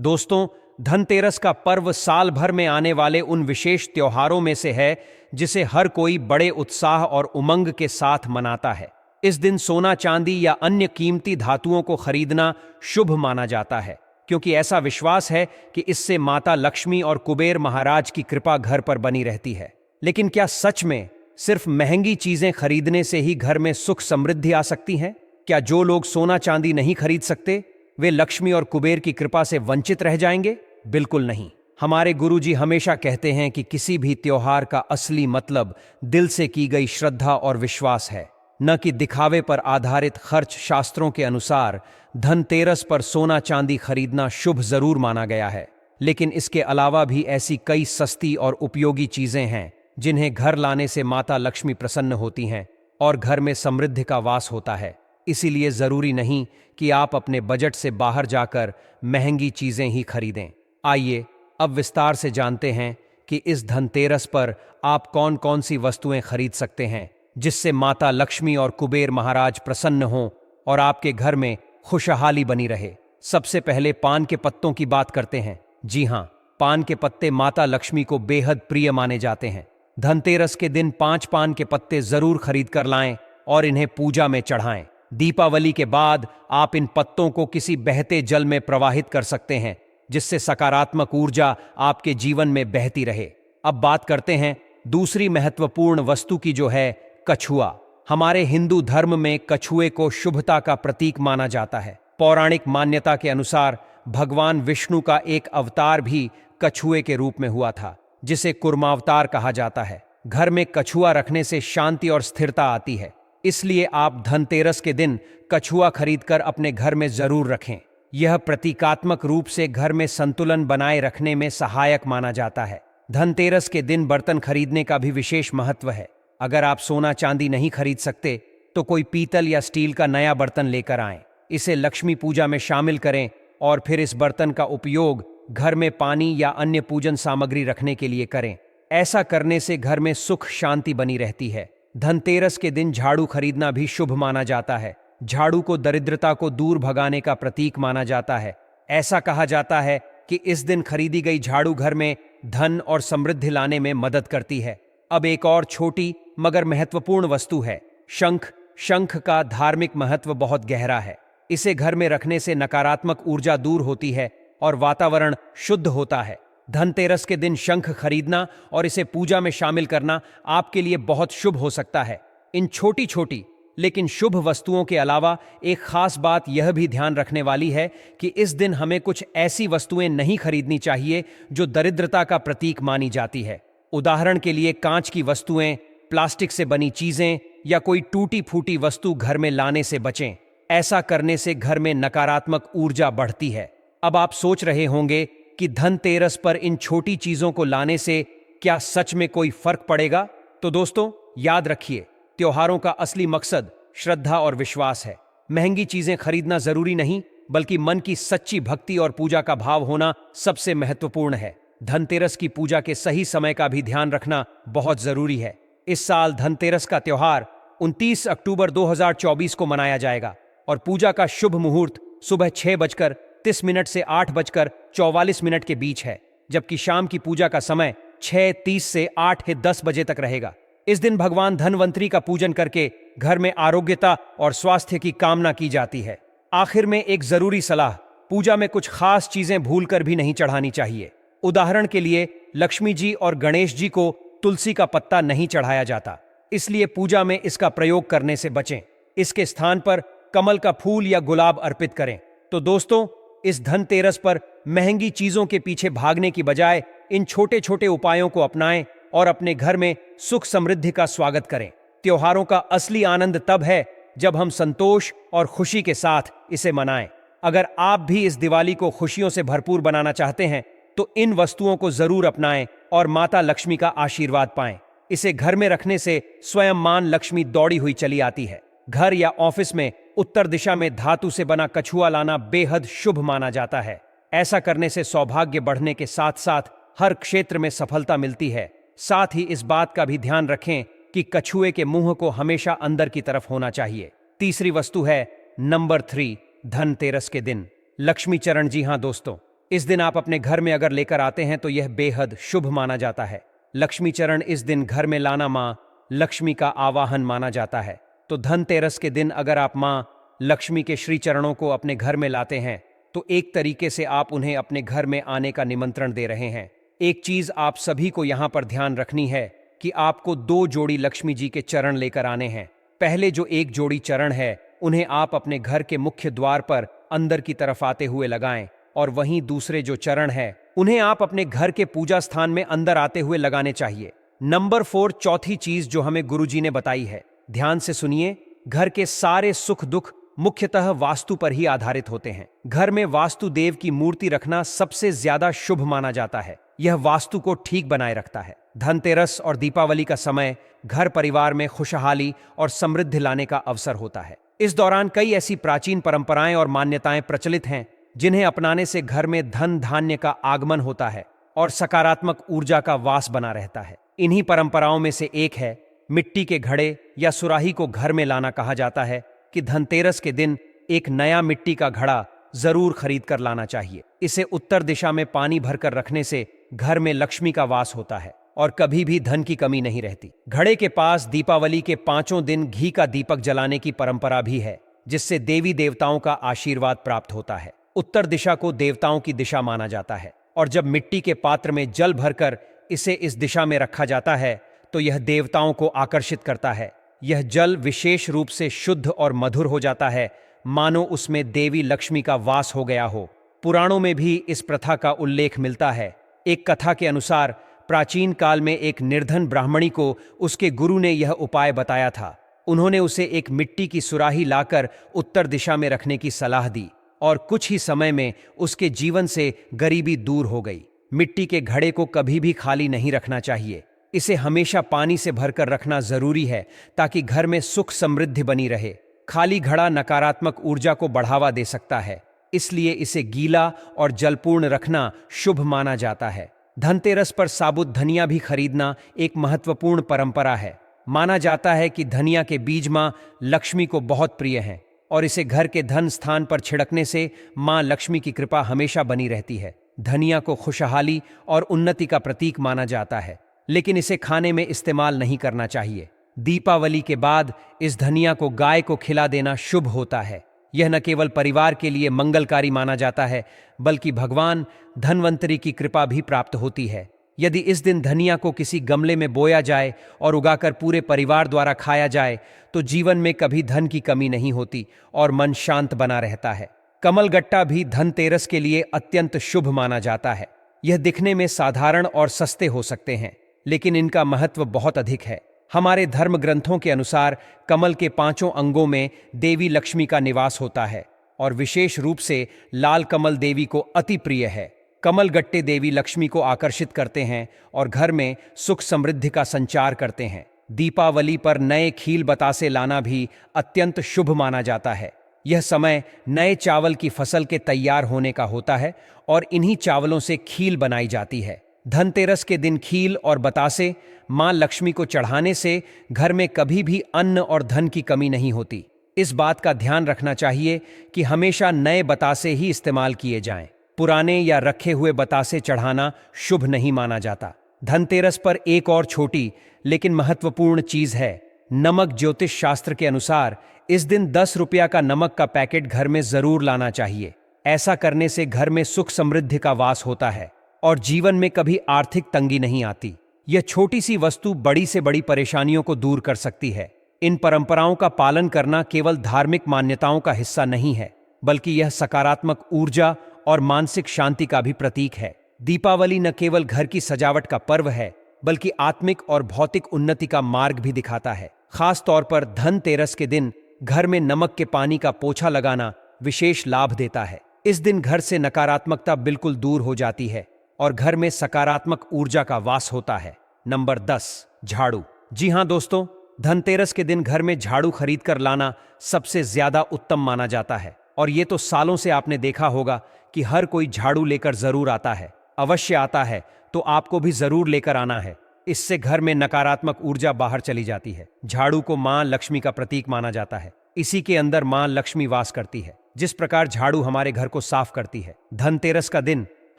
दोस्तों, धनतेरस का पर्व साल भर में आने वाले उन विशेष त्योहारों में से है जिसे हर कोई बड़े उत्साह और उमंग के साथ मनाता है। इस दिन सोना, चांदी या अन्य कीमती धातुओं को खरीदना शुभ माना जाता है, क्योंकि ऐसा विश्वास है कि इससे माता लक्ष्मी और कुबेर महाराज की कृपा घर पर बनी रहती है। लेकिन क्या सच में सिर्फ महंगी चीजें खरीदने से ही घर में सुख समृद्धि आ सकती है? क्या जो लोग सोना चांदी नहीं खरीद सकते वे लक्ष्मी और कुबेर की कृपा से वंचित रह जाएंगे? बिल्कुल नहीं। हमारे गुरुजी हमेशा कहते हैं कि किसी भी त्योहार का असली मतलब दिल से की गई श्रद्धा और विश्वास है, न कि दिखावे पर आधारित खर्च। शास्त्रों के अनुसार धनतेरस पर सोना चांदी खरीदना शुभ जरूर माना गया है, लेकिन इसके अलावा भी ऐसी कई सस्ती और उपयोगी चीजें हैं जिन्हें घर लाने से माता लक्ष्मी प्रसन्न होती हैं और घर में समृद्धि का वास होता है। इसीलिए जरूरी नहीं कि आप अपने बजट से बाहर जाकर महंगी चीजें ही खरीदें। आइए अब विस्तार से जानते हैं कि इस धनतेरस पर आप कौन कौन सी वस्तुएं खरीद सकते हैं जिससे माता लक्ष्मी और कुबेर महाराज प्रसन्न हों और आपके घर में खुशहाली बनी रहे। सबसे पहले पान के पत्तों की बात करते हैं। जी हां, पान के पत्ते माता लक्ष्मी को बेहद प्रिय माने जाते हैं। धनतेरस के दिन 5 पान के पत्ते जरूर खरीद कर लाएं और इन्हें पूजा में चढ़ाएं। दीपावली के बाद आप इन पत्तों को किसी बहते जल में प्रवाहित कर सकते हैं, जिससे सकारात्मक ऊर्जा आपके जीवन में बहती रहे। अब बात करते हैं दूसरी महत्वपूर्ण वस्तु की, जो है कछुआ। हमारे हिंदू धर्म में कछुए को शुभता का प्रतीक माना जाता है। पौराणिक मान्यता के अनुसार भगवान विष्णु का एक अवतार भी कछुए के रूप में हुआ था, जिसे कुर्मावतार कहा जाता है। घर में कछुआ रखने से शांति और स्थिरता आती है, इसलिए आप धनतेरस के दिन कछुआ खरीदकर अपने घर में जरूर रखें। यह प्रतीकात्मक रूप से घर में संतुलन बनाए रखने में सहायक माना जाता है। धनतेरस के दिन बर्तन खरीदने का भी विशेष महत्व है। अगर आप सोना चांदी नहीं खरीद सकते तो कोई पीतल या स्टील का नया बर्तन लेकर आएं। इसे लक्ष्मी पूजा में शामिल करें और फिर इस बर्तन का उपयोग घर में पानी या अन्य पूजन सामग्री रखने के लिए करें। ऐसा करने से घर में सुख शांति बनी रहती है। धनतेरस के दिन झाड़ू खरीदना भी शुभ माना जाता है। झाड़ू को दरिद्रता को दूर भगाने का प्रतीक माना जाता है। ऐसा कहा जाता है कि इस दिन खरीदी गई झाड़ू घर में धन और समृद्धि लाने में मदद करती है। अब एक और छोटी मगर महत्वपूर्ण वस्तु है शंख। शंख का धार्मिक महत्व बहुत गहरा है। इसे घर में रखने से नकारात्मक ऊर्जा दूर होती है और वातावरण शुद्ध होता है। धनतेरस के दिन शंख खरीदना और इसे पूजा में शामिल करना आपके लिए बहुत शुभ हो सकता है। इन छोटी छोटी लेकिन शुभ वस्तुओं के अलावा एक खास बात यह भी ध्यान रखने वाली है कि इस दिन हमें कुछ ऐसी वस्तुएं नहीं खरीदनी चाहिए जो दरिद्रता का प्रतीक मानी जाती है। उदाहरण के लिए कांच की वस्तुएं, प्लास्टिक से बनी चीजें या कोई टूटी फूटी वस्तु घर में लाने से बचें। ऐसा करने से घर में नकारात्मक ऊर्जा बढ़ती है। अब आप सोच रहे होंगे कि धनतेरस पर इन छोटी चीजों को लाने से क्या सच में कोई फर्क पड़ेगा? तो दोस्तों, याद रखिए, त्योहारों का असली मकसद श्रद्धा और विश्वास है। महंगी चीजें खरीदना जरूरी नहीं, बल्कि मन की सच्ची भक्ति और पूजा का भाव होना सबसे महत्वपूर्ण है। धनतेरस की पूजा के सही समय का भी ध्यान रखना बहुत जरूरी है। इस साल धनतेरस का त्योहार 29 अक्टूबर 2024 को मनाया जाएगा और पूजा का शुभ मुहूर्त सुबह 6:30 से 8:44 के बीच है, जबकि शाम की पूजा का समय 6:30 से 8:10 बजे तक रहेगा। इस दिन भगवान धनवंतरी का पूजन करके घर में आरोग्यता और स्वास्थ्य की कामना की जाती है। आखिर में एक जरूरी सलाह, पूजा में कुछ खास चीजें भूलकर भी नहीं चढ़ानी चाहिए। उदाहरण के लिए लक्ष्मी जी और गणेश जी को तुलसी का पत्ता नहीं चढ़ाया जाता, इसलिए पूजा में इसका प्रयोग करने से बचें। इसके स्थान पर कमल का फूल या गुलाब अर्पित करें। तो दोस्तों, इस धनतेरस पर महंगी चीजों के पीछे भागने की बजाय इन छोटे छोटे उपायों को अपनाएं और अपने घर में सुख समृद्धि का स्वागत करें। त्योहारों का असली आनंद तब है जब हम संतोष और खुशी के साथ इसे मनाएं। अगर आप भी इस दिवाली को खुशियों से भरपूर बनाना चाहते हैं तो इन वस्तुओं को जरूर अपनाएं और माता लक्ष्मी का आशीर्वाद पाएं। इसे घर में रखने से स्वयं मां लक्ष्मी दौड़ी हुई चली आती है। घर या ऑफिस में उत्तर दिशा में धातु से बना कछुआ लाना बेहद शुभ माना जाता है। ऐसा करने से सौभाग्य बढ़ने के साथ साथ हर क्षेत्र में सफलता मिलती है। साथ ही इस बात का भी ध्यान रखें कि कछुए के मुंह को हमेशा अंदर की तरफ होना चाहिए। तीसरी वस्तु है नंबर 3, धनतेरस के दिन लक्ष्मी चरण। जी हां दोस्तों, इस दिन आप अपने घर में अगर लेकर आते हैं तो यह बेहद शुभ माना जाता है। लक्ष्मी चरण इस दिन घर में लाना माँ लक्ष्मी का आवाहन माना जाता है। तो धनतेरस के दिन अगर आप माँ लक्ष्मी के श्री चरणों को अपने घर में लाते हैं तो एक तरीके से आप उन्हें अपने घर में आने का निमंत्रण दे रहे हैं। एक चीज आप सभी को यहां पर ध्यान रखनी है कि आपको 2 जोड़ी लक्ष्मी जी के चरण लेकर आने हैं। पहले जो एक जोड़ी चरण है उन्हें आप अपने घर के मुख्य द्वार पर अंदर की तरफ आते हुए लगाएं और वहीं दूसरे जो चरण है उन्हें आप अपने घर के पूजा स्थान में अंदर आते हुए लगाने चाहिए। नंबर 4 चौथी चीज जो हमें गुरुजी ने बताई है, ध्यान से सुनिए। घर के सारे सुख दुख मुख्यतः वास्तु पर ही आधारित होते हैं। घर में वास्तु देव की मूर्ति रखना सबसे ज्यादा शुभ माना जाता है। यह वास्तु को ठीक बनाए रखता है। धनतेरस और दीपावली का समय घर परिवार में खुशहाली और समृद्धि लाने का अवसर होता है। इस दौरान कई ऐसी प्राचीन परंपराएं और मान्यताएं प्रचलित हैं जिन्हें अपनाने से घर में धन धान्य का आगमन होता है और सकारात्मक ऊर्जा का वास बना रहता है। इन्हीं परंपराओं में से एक है मिट्टी के घड़े या सुराही को घर में लाना। कहा जाता है कि धनतेरस के दिन एक नया मिट्टी का घड़ा जरूर खरीद कर लाना चाहिए। इसे उत्तर दिशा में पानी भरकर रखने से घर में लक्ष्मी का वास होता है और कभी भी धन की कमी नहीं रहती। घड़े के पास दीपावली के 5 दिन घी का दीपक जलाने की परंपरा भी है जिससे देवी देवताओं का आशीर्वाद प्राप्त होता है। उत्तर दिशा को देवताओं की दिशा माना जाता है और जब मिट्टी के पात्र में जल भरकर इसे इस दिशा में रखा जाता है तो यह देवताओं को आकर्षित करता है। यह जल विशेष रूप से शुद्ध और मधुर हो जाता है, मानो उसमें देवी लक्ष्मी का वास हो गया हो। पुराणों में भी इस प्रथा का उल्लेख मिलता है। एक कथा के अनुसार प्राचीन काल में एक निर्धन ब्राह्मणी को उसके गुरु ने यह उपाय बताया था। उन्होंने उसे एक मिट्टी की सुराही लाकर उत्तर दिशा में रखने की सलाह दी और कुछ ही समय में उसके जीवन से गरीबी दूर हो गई। मिट्टी के घड़े को कभी भी खाली नहीं रखना चाहिए। इसे हमेशा पानी से भरकर रखना जरूरी है ताकि घर में सुख समृद्धि बनी रहे। खाली घड़ा नकारात्मक ऊर्जा को बढ़ावा दे सकता है, इसलिए इसे गीला और जलपूर्ण रखना शुभ माना जाता है। धनतेरस पर साबुत धनिया भी खरीदना एक महत्वपूर्ण परंपरा है। माना जाता है कि धनिया के बीज मां लक्ष्मी को बहुत प्रिय हैं और इसे घर के धन स्थान पर छिड़कने से मां लक्ष्मी की कृपा हमेशा बनी रहती है। धनिया को खुशहाली और उन्नति का प्रतीक माना जाता है, लेकिन इसे खाने में इस्तेमाल नहीं करना चाहिए। दीपावली के बाद इस धनिया को गाय को खिला देना शुभ होता है। यह न केवल परिवार के लिए मंगलकारी माना जाता है बल्कि भगवान धन्वंतरी की कृपा भी प्राप्त होती है। यदि इस दिन धनिया को किसी गमले में बोया जाए और उगाकर पूरे परिवार द्वारा खाया जाए तो जीवन में कभी धन की कमी नहीं होती और मन शांत बना रहता है। कमलगट्टा भी धनतेरस के लिए अत्यंत शुभ माना जाता है। यह दिखने में साधारण और सस्ते हो सकते हैं, लेकिन इनका महत्व बहुत अधिक है। हमारे धर्म ग्रंथों के अनुसार कमल के 5 अंगों में देवी लक्ष्मी का निवास होता है और विशेष रूप से लाल कमल देवी को अति प्रिय है। कमल गट्टे देवी लक्ष्मी को आकर्षित करते हैं और घर में सुख समृद्धि का संचार करते हैं। दीपावली पर नए खील बतासे लाना भी अत्यंत शुभ माना जाता है। यह समय नए चावल की फसल के तैयार होने का होता है और इन्हीं चावलों से खील बनाई जाती है। धनतेरस के दिन खील और बतासे मां लक्ष्मी को चढ़ाने से घर में कभी भी अन्न और धन की कमी नहीं होती। इस बात का ध्यान रखना चाहिए कि हमेशा नए बतासे ही इस्तेमाल किए जाएं। पुराने या रखे हुए बतासे चढ़ाना शुभ नहीं माना जाता। धनतेरस पर एक और छोटी लेकिन महत्वपूर्ण चीज है। नमक ज्योतिष शास्त्र के अनुसार इस दिन 10 रुपया का नमक का पैकेट घर में जरूर लाना चाहिए। ऐसा करने से घर में सुख समृद्धि का वास होता है और जीवन में कभी आर्थिक तंगी नहीं आती। यह छोटी सी वस्तु बड़ी से बड़ी परेशानियों को दूर कर सकती है। इन परंपराओं का पालन करना केवल धार्मिक मान्यताओं का हिस्सा नहीं है, बल्कि यह सकारात्मक ऊर्जा और मानसिक शांति का भी प्रतीक है। दीपावली न केवल घर की सजावट का पर्व है, बल्कि आत्मिक और भौतिक उन्नति का मार्ग भी दिखाता है। खास तौर पर धनतेरस के दिन घर में नमक के पानी का पोछा लगाना विशेष लाभ देता है। इस दिन घर से नकारात्मकता बिल्कुल दूर हो जाती है और घर में सकारात्मक ऊर्जा का वास होता है। नंबर 10 झाड़ू। जी हां दोस्तों, धनतेरस के दिन घर में झाड़ू खरीद कर लाना सबसे ज्यादा उत्तम माना जाता है और ये तो सालों से आपने देखा होगा कि हर कोई झाड़ू लेकर जरूर आता है। अवश्य आता है तो आपको भी जरूर लेकर आना है। इससे घर में नकारात्मक ऊर्जा बाहर चली जाती है। झाड़ू को मां लक्ष्मी का प्रतीक माना जाता है। इसी के अंदर मां लक्ष्मी वास करती है। जिस प्रकार झाड़ू हमारे घर को साफ करती है, धनतेरस का दिन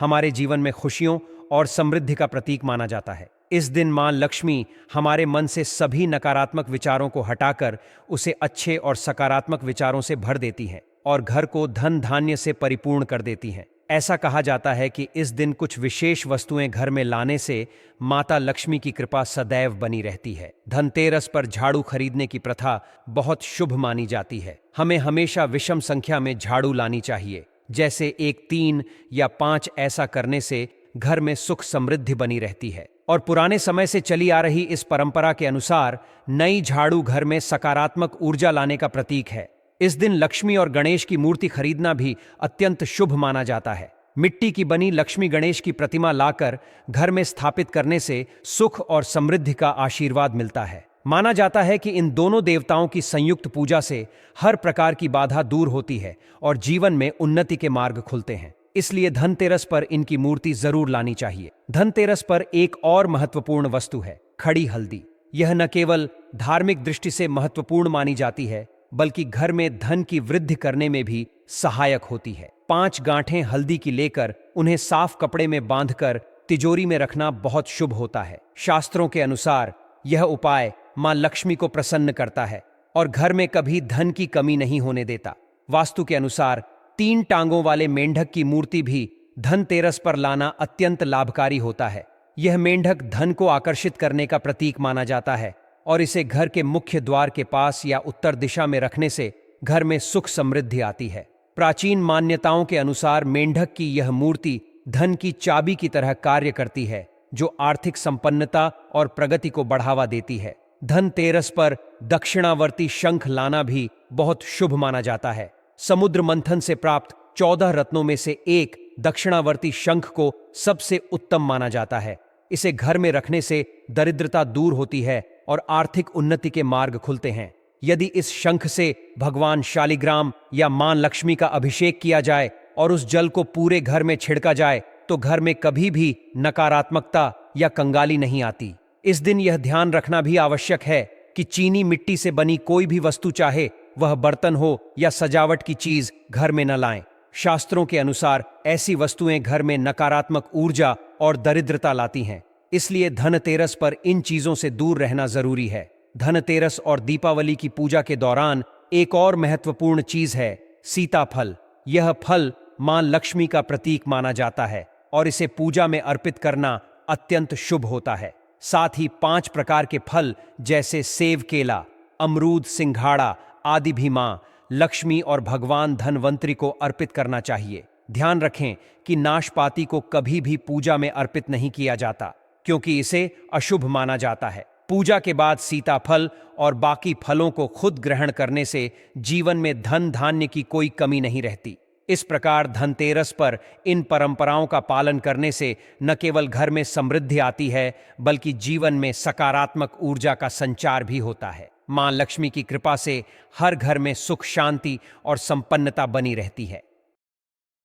हमारे जीवन में खुशियों और समृद्धि का प्रतीक माना जाता है। इस दिन मां लक्ष्मी हमारे मन से सभी नकारात्मक विचारों को हटाकर उसे अच्छे और सकारात्मक विचारों से भर देती हैं और घर को धन धान्य से परिपूर्ण कर देती हैं। ऐसा कहा जाता है कि इस दिन कुछ विशेष वस्तुएं घर में लाने से माता लक्ष्मी की कृपा सदैव बनी रहती है। धनतेरस पर झाड़ू खरीदने की प्रथा बहुत शुभ मानी जाती है। हमें हमेशा विषम संख्या में झाड़ू लानी चाहिए, जैसे 1, 3 या 5। ऐसा करने से घर में सुख समृद्धि बनी रहती है। और पुराने समय से चली आ रही इस परंपरा के अनुसार नई झाड़ू घर में सकारात्मक ऊर्जा लाने का प्रतीक है। इस दिन लक्ष्मी और गणेश की मूर्ति खरीदना भी अत्यंत शुभ माना जाता है। मिट्टी की बनी लक्ष्मी गणेश की प्रतिमा लाकर घर में स्थापित करने से सुख और समृद्धि का आशीर्वाद मिलता है। माना जाता है कि इन दोनों देवताओं की संयुक्त पूजा से हर प्रकार की बाधा दूर होती है और जीवन में उन्नति के मार्ग खुलते हैं। इसलिए धनतेरस पर इनकी मूर्ति जरूर लानी चाहिए। धनतेरस पर एक और महत्वपूर्ण वस्तु है खड़ी हल्दी। यह न केवल धार्मिक दृष्टि से महत्वपूर्ण मानी जाती है, बल्कि घर में धन की वृद्धि करने में भी सहायक होती है। 5 गांठें हल्दी की लेकर उन्हें साफ कपड़े में बांधकर तिजोरी में रखना बहुत शुभ होता है। शास्त्रों के अनुसार यह उपाय मां लक्ष्मी को प्रसन्न करता है और घर में कभी धन की कमी नहीं होने देता। वास्तु के अनुसार 3 टांगों वाले मेंढक की मूर्ति भी धनतेरस पर लाना अत्यंत लाभकारी होता है। यह मेंढक धन को आकर्षित करने का प्रतीक माना जाता है और इसे घर के मुख्य द्वार के पास या उत्तर दिशा में रखने से घर में सुख समृद्धि आती है। प्राचीन मान्यताओं के अनुसार मेंढक की यह मूर्ति धन की चाबी की तरह कार्य करती है, जो आर्थिक संपन्नता और प्रगति को बढ़ावा देती है। धनतेरस पर दक्षिणावर्ती शंख लाना भी बहुत शुभ माना जाता है। समुद्र मंथन से प्राप्त 14 रत्नों में से एक दक्षिणावर्ती शंख को सबसे उत्तम माना जाता है। इसे घर में रखने से दरिद्रता दूर होती है और आर्थिक उन्नति के मार्ग खुलते हैं। यदि इस शंख से भगवान शालिग्राम या मां लक्ष्मी का अभिषेक किया जाए और उस जल को पूरे घर में छिड़का जाए तो घर में कभी भी नकारात्मकता या कंगाली नहीं आती। इस दिन यह ध्यान रखना भी आवश्यक है कि चीनी मिट्टी से बनी कोई भी वस्तु, चाहे वह बर्तन हो या सजावट की चीज, घर में न लाएं। शास्त्रों के अनुसार ऐसी वस्तुएं घर में नकारात्मक ऊर्जा और दरिद्रता लाती हैं। इसलिए धनतेरस पर इन चीजों से दूर रहना जरूरी है। धनतेरस और दीपावली की पूजा के दौरान एक और महत्वपूर्ण चीज है सीताफल। यह फल मां लक्ष्मी का प्रतीक माना जाता है और इसे पूजा में अर्पित करना अत्यंत शुभ होता है। साथ ही 5 प्रकार के फल जैसे सेब, केला, अमरूद, सिंघाड़ा आदि भी मां लक्ष्मी और भगवान धनवंतरी को अर्पित करना चाहिए। ध्यान रखें कि नाशपाती को कभी भी पूजा में अर्पित नहीं किया जाता, क्योंकि इसे अशुभ माना जाता है। पूजा के बाद सीताफल और बाकी फलों को खुद ग्रहण करने से जीवन में धन धान्य की कोई कमी नहीं रहती। इस प्रकार धनतेरस पर इन परंपराओं का पालन करने से न केवल घर में समृद्धि आती है, बल्कि जीवन में सकारात्मक ऊर्जा का संचार भी होता है। मां लक्ष्मी की कृपा से हर घर में सुख, शांति और संपन्नता बनी रहती है।